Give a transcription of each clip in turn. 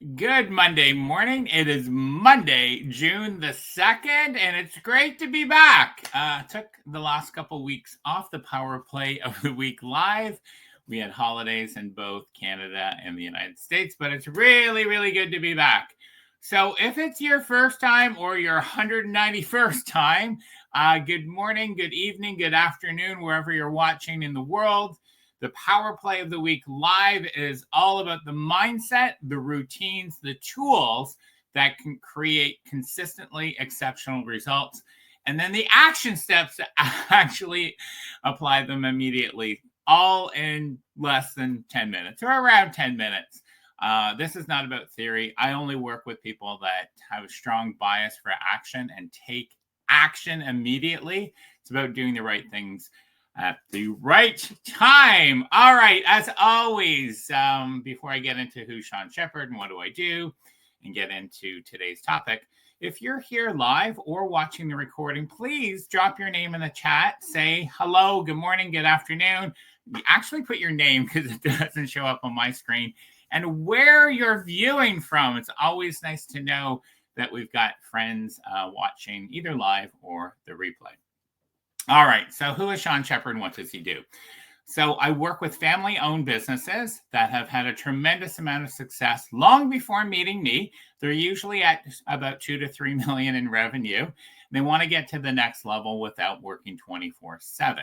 Good Monday morning. It is Monday, June the 2nd, and it's great to be back. Took the last couple weeks off the Power Play of the Week live. We had holidays in both Canada and the United States, but it's really, really good to be back. So if it's your first time or your 191st time, good morning, good evening, good afternoon, wherever you're watching in the world. The Power Play of the Week live is all about the mindset, the routines, the tools that can create consistently exceptional results, and then the action steps to actually apply them immediately, all in less than 10 minutes or around 10 minutes. This is not about theory. I only work with people that have a strong bias for action and take action immediately. It's about doing the right things at the right time. All right, as always, before I get into who's Sean Shepard and what do I do and get into today's topic, if you're here live or watching the recording, please drop your name in the chat. Say hello, good morning, good afternoon. You actually put your name because it doesn't show up on my screen, and where you're viewing from. It's always nice to know that we've got friends watching either live or the replay. All right, so who is Sean Shepard and what does he do? So I work with family-owned businesses that have had a tremendous amount of success long before meeting me. They're usually at about 2 to 3 million in revenue. They want to get to the next level without working 24/7.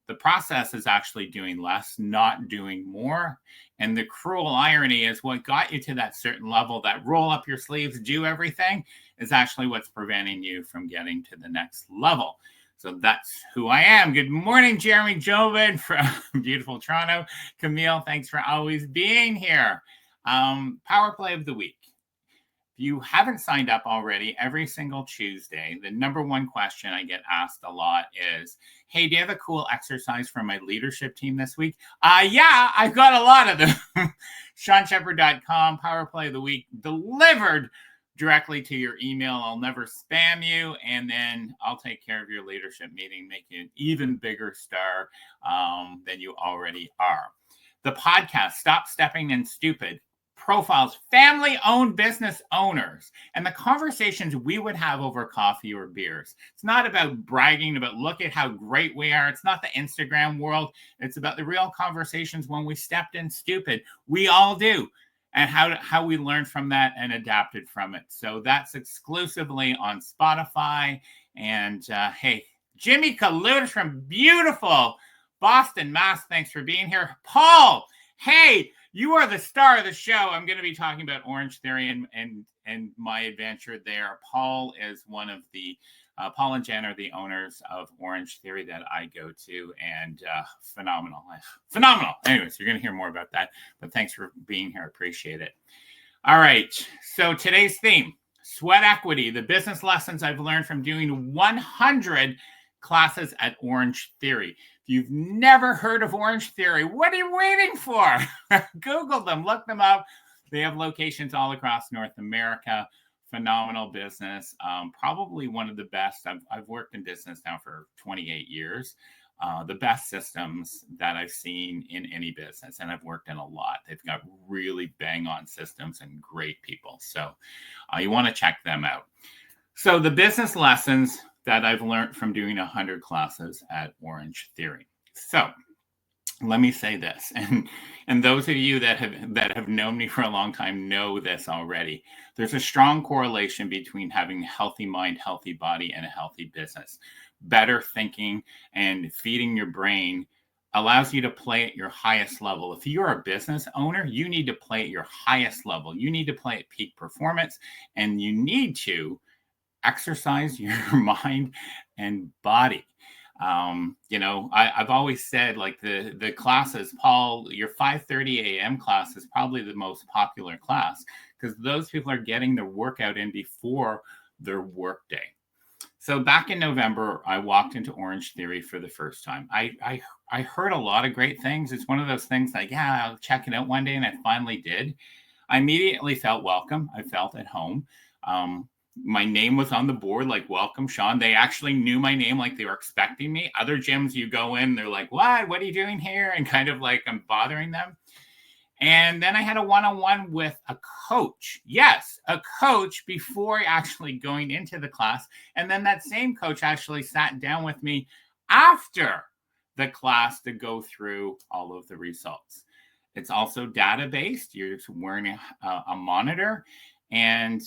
The process is actually doing less, not doing more. And the cruel irony is what got you to that certain level, that roll up your sleeves, do everything, is actually what's preventing you from getting to the next level. So that's who I am. Good morning, Jeremy Jobin from beautiful Toronto. Camille, thanks for always being here. Power Play of the Week. If you haven't signed up already, every single Tuesday, the number one question I get asked a lot is, hey, do you have a cool exercise for my leadership team this week? Yeah, I've got a lot of them. SeanShepard.com, Power Play of the Week, delivered directly to your email. I'll never spam you, and then I'll take care of your leadership meeting, make you an even bigger star than you already are. The podcast, Stop Stepping in Stupid, profiles family-owned business owners and the conversations we would have over coffee or beers. It's not about bragging about look at how great we are. It's not the Instagram world. It's about the real conversations when we stepped in stupid. We all do. And how we learned from that and adapted from it. So that's exclusively on Spotify. And hey, Jimmy Kalutis from beautiful Boston, Mass. Thanks for being here. Paul, hey, you are the star of the show. I'm going to be talking about Orangetheory and my adventure there. Paul is one of the Paul and Jen are the owners of Orangetheory that I go to, and phenomenal. Anyways, you're going to hear more about that, but thanks for being here. I appreciate it. All right, so today's theme, sweat equity, the business lessons I've learned from doing 100 classes at Orangetheory. If you've never heard of Orangetheory, what are you waiting for? Google them, look them up. They have locations all across North America. Phenomenal business, probably one of the best. I've worked in business now for 28 years. The best systems that I've seen in any business, and I've worked in a lot. They've got really bang-on systems and great people. So you want to check them out. So the business lessons that I've learned from doing 100 classes at Orangetheory. So let me say this, and those of you that have known me for a long time know this already. There's a strong correlation between having a healthy mind, healthy body, and a healthy business. Better thinking and feeding your brain allows you to play at your highest level. If you're a business owner, you need to play at your highest level. You need to play at peak performance, and you need to exercise your mind and body. I've always said, like, the classes, Paul, your 5:30 a.m. class is probably the most popular class because those people are getting their workout in before their work day. So back in November, I walked into Orangetheory for the first time. I heard a lot of great things. It's one of those things like, yeah, I'll check it out one day, and I finally did. I immediately felt welcome. I felt at home. My name was on the board, like, welcome, Sean. They actually knew my name, like they were expecting me. Other gyms, you go in, they're like, what are you doing here? And kind of like I'm bothering them. And then I had a one-on-one with a coach. Yes, a coach before actually going into the class. And then that same coach actually sat down with me after the class to go through all of the results. It's also data-based. You're just wearing a monitor. And,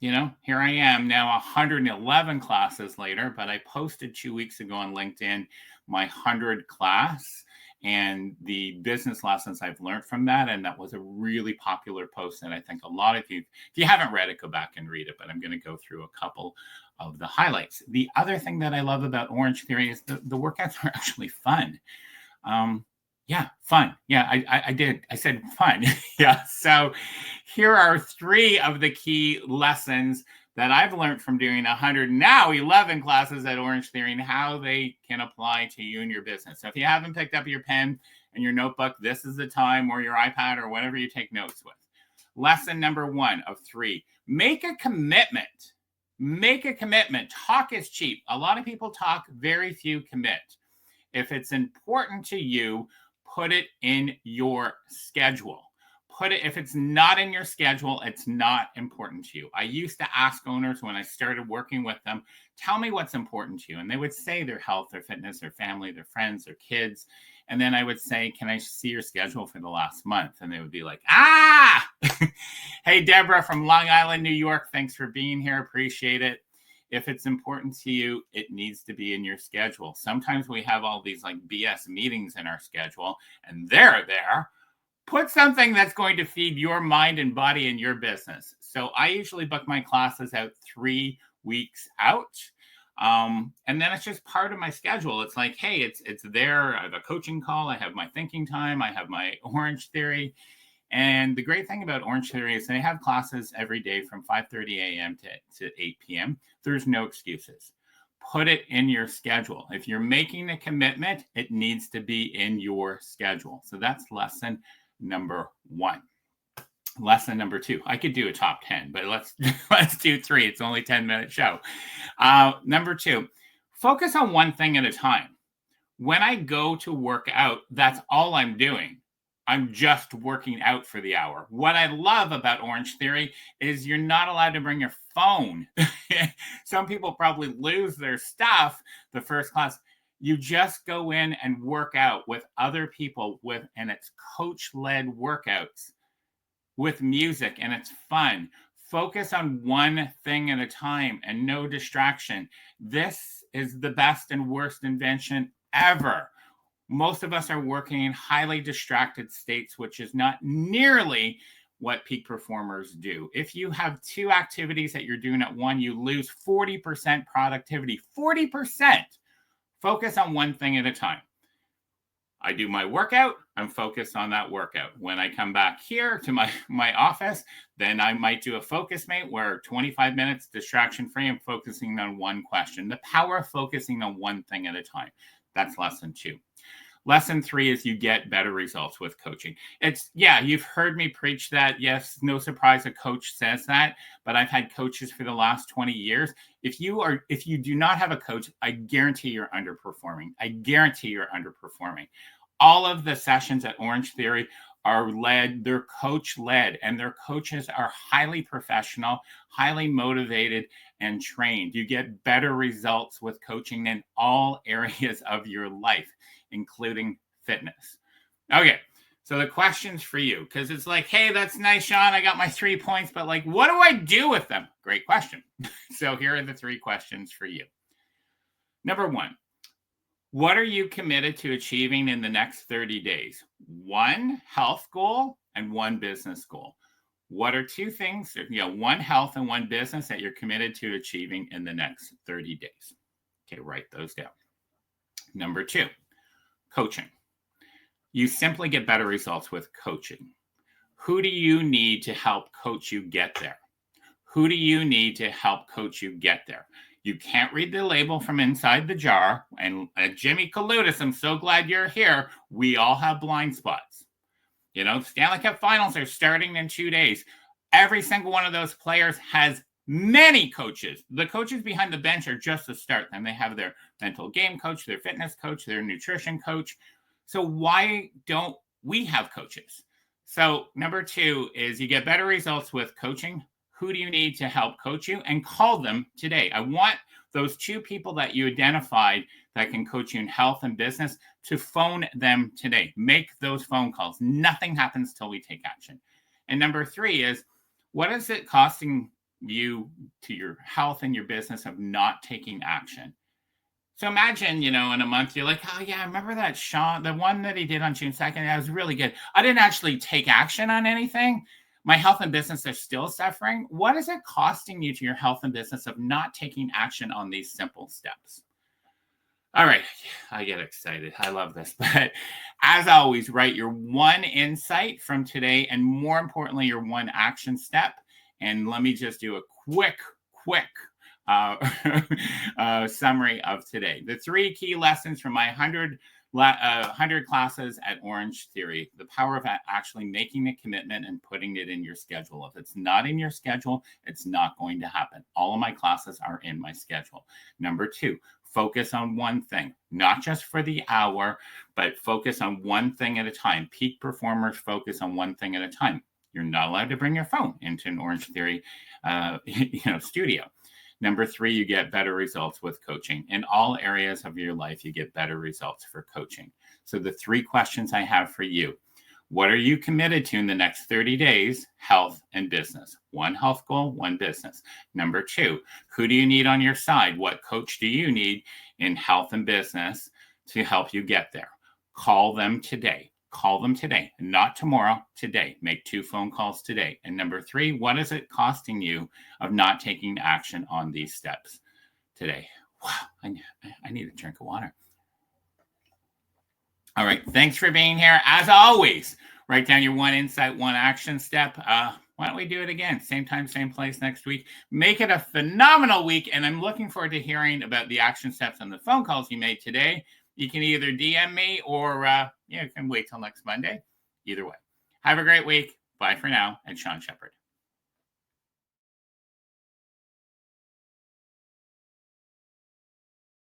here I am now 111 classes later, but I posted 2 weeks ago on LinkedIn my 100 class and the business lessons I've learned from that. And that was a really popular post. And I think a lot of you, if you haven't read it, go back and read it. But I'm going to go through a couple of the highlights. The other thing that I love about Orangetheory is the workouts are actually fun. Yeah, fun. Yeah, I did. I said fun. Yeah. So here are 3 of the key lessons that I've learned from doing 111 classes at Orangetheory and how they can apply to you and your business. So if you haven't picked up your pen and your notebook, this is the time, or your iPad or whatever you take notes with. Lesson number 1 of 3, make a commitment. Make a commitment. Talk is cheap. A lot of people talk, very few commit. If it's important to you, put it in your schedule. If it's not in your schedule, it's not important to you. I used to ask owners when I started working with them, tell me what's important to you. And they would say their health, their fitness, their family, their friends, their kids. And then I would say, can I see your schedule for the last month? And they would be like, Hey, Deborah from Long Island, New York. Thanks for being here. Appreciate it. If it's important to you, it needs to be in your schedule. Sometimes we have all these like BS meetings in our schedule, and they're there. Put something that's going to feed your mind and body in your business. So I usually book my classes out 3 weeks out. And then it's just part of my schedule. It's like, hey, it's there. I have a coaching call. I have my thinking time. I have my Orangetheory. And the great thing about Orangetheory is they have classes every day from 5:30 a.m. to 8 p.m. There's no excuses. Put it in your schedule. If you're making a commitment, it needs to be in your schedule. So that's lesson number 1. Lesson number 2. I could do a top 10, but let's do 3. It's only a 10-minute show. Number 2, focus on one thing at a time. When I go to work out, that's all I'm doing. I'm just working out for the hour. What I love about Orangetheory is you're not allowed to bring your phone. Some people probably lose their stuff the first class. You just go in and work out with other people and it's coach-led workouts with music, and it's fun. Focus on one thing at a time and no distraction. This is the best and worst invention ever. Most of us are working in highly distracted states, which is not nearly what peak performers do. If you have 2 activities that you're doing at one, you lose 40% productivity. 40%. Focus on one thing at a time. I do my workout. I'm focused on that workout. When I come back here to my office, then I might do a focus mate where 25 minutes distraction free. I'm focusing on one question. The power of focusing on one thing at a time. That's lesson 2. Lesson 3 is you get better results with coaching. You've heard me preach that. Yes, no surprise a coach says that, but I've had coaches for the last 20 years. If you do not have a coach, I guarantee you're underperforming. All of the sessions at Orangetheory they're coach led, and their coaches are highly professional, highly motivated, and trained. You get better results with coaching in all areas of your life, including fitness. Okay, so the questions for you, because it's like, hey, that's nice, Sean. I got my 3 points, but like, what do I do with them? Great question. So here are the 3 questions for you. Number 1, what are you committed to achieving in the next 30 days? 1 health goal and 1 business goal. What are 2 things, 1 health and 1 business that you're committed to achieving in the next 30 days? Okay, write those down. Number 2, coaching. You simply get better results with coaching. Who do you need to help coach you get there? Who do you need to help coach you get there? You can't read the label from inside the jar. And Jimmy Kalutis, I'm so glad you're here. We all have blind spots. Stanley Cup Finals are starting in 2 days. Every single one of those players has many coaches. The coaches behind the bench are just the start. And they have their mental game coach, their fitness coach, their nutrition coach. So why don't we have coaches? So number 2 is you get better results with coaching. Who do you need to help coach you? And call them today. I want those 2 people that you identified that can coach you in health and business to phone them today. Make those phone calls. Nothing happens till we take action. And number 3 is, what is it costing you to your health and your business of not taking action? So imagine, in a month, you're like, oh, yeah, I remember that Sean, the one that he did on June 2nd. That was really good. I didn't actually take action on anything. My health and business are still suffering. What is it costing you to your health and business of not taking action on these simple steps? All right. I get excited. I love this. But as always, write your one insight from today and, more importantly, your one action step. And let me just do a quick summary of today. The 3 key lessons from my 100 classes at Orangetheory: the power of actually making the commitment and putting it in your schedule. If it's not in your schedule, it's not going to happen. All of my classes are in my schedule. Number 2, focus on one thing, not just for the hour, but focus on one thing at a time. Peak performers focus on one thing at a time. You're not allowed to bring your phone into an Orangetheory studio. Number 3, you get better results with coaching. In all areas of your life, you get better results for coaching. So the 3 questions I have for you: what are you committed to in the next 30 days? Health and business. 1 health goal, 1 business. Number 2, who do you need on your side? What coach do you need in health and business to help you get there? Call them today. Call them today, not tomorrow, today. Make 2 phone calls today. And number 3, what is it costing you of not taking action on these steps today? Wow, I need a drink of water. All right, thanks for being here. As always, write down your one insight, one action step. Why don't we do it again? Same time, same place next week. Make it a phenomenal week. And I'm looking forward to hearing about the action steps and the phone calls you made today. You can either DM me or you can wait till next Monday. Either way. Have a great week. Bye for now. And Sean Shepherd.